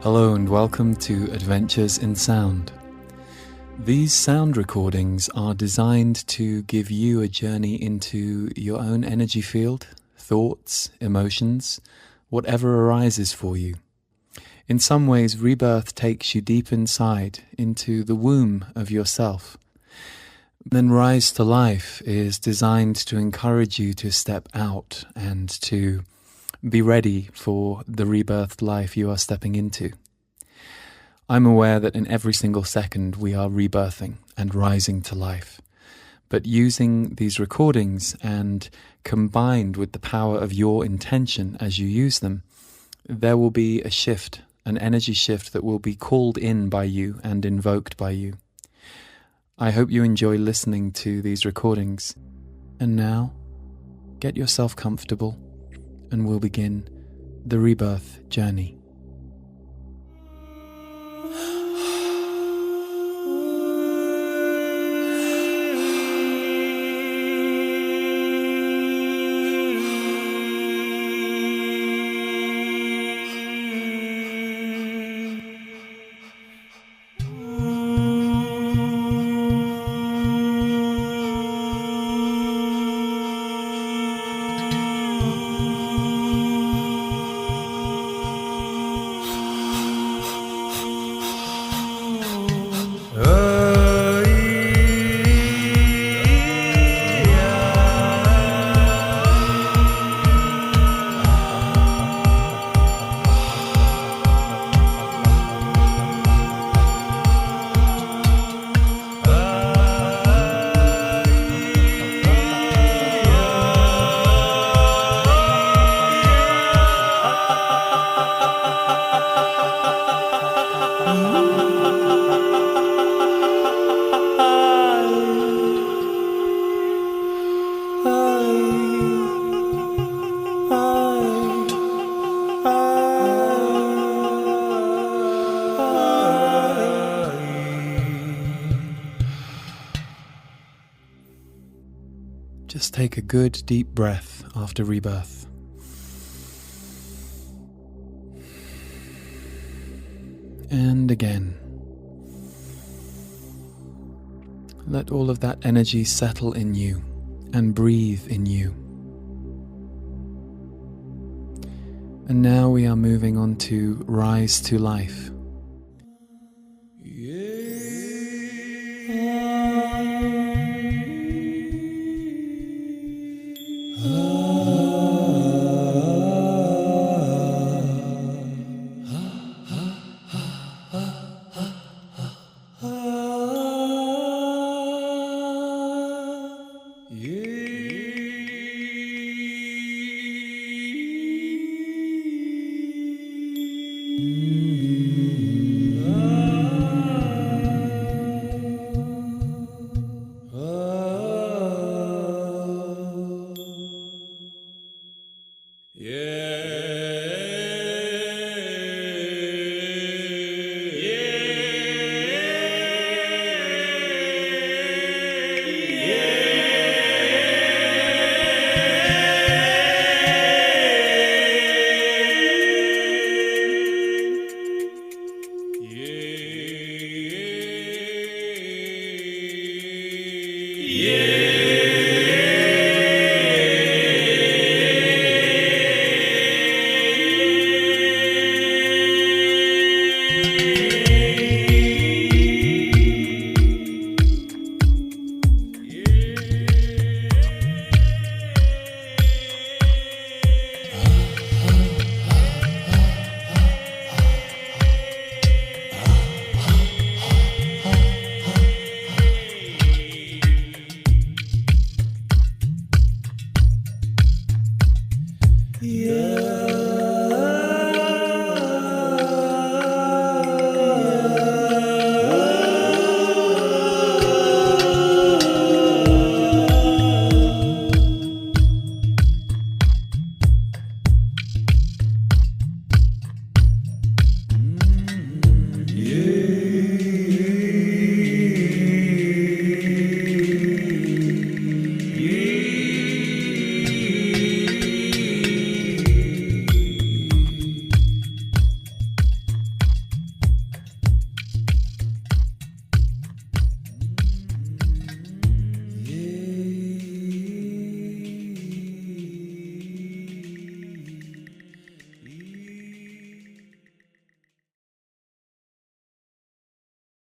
Hello and welcome to Adventures in Sound. These sound recordings are designed to give you a journey into your own energy field, thoughts, emotions, whatever arises for you. In some ways, Rebirth takes you deep inside into the womb of yourself. Then Rise to Life is designed to encourage you to step out and to be ready for the rebirthed life you are stepping into. I'm aware that in every single second we are rebirthing and rising to life. But using these recordings and combined with the power of your intention as you use them, there will be a shift, an energy shift that will be called in by you and invoked by you. I hope you enjoy listening to these recordings. And now, get yourself comfortable and we'll begin the rebirth journey. Just take a good deep breath after rebirth. And again. Let all of that energy settle in you and breathe in you. And now we are moving on to Rise to Life. Yeah.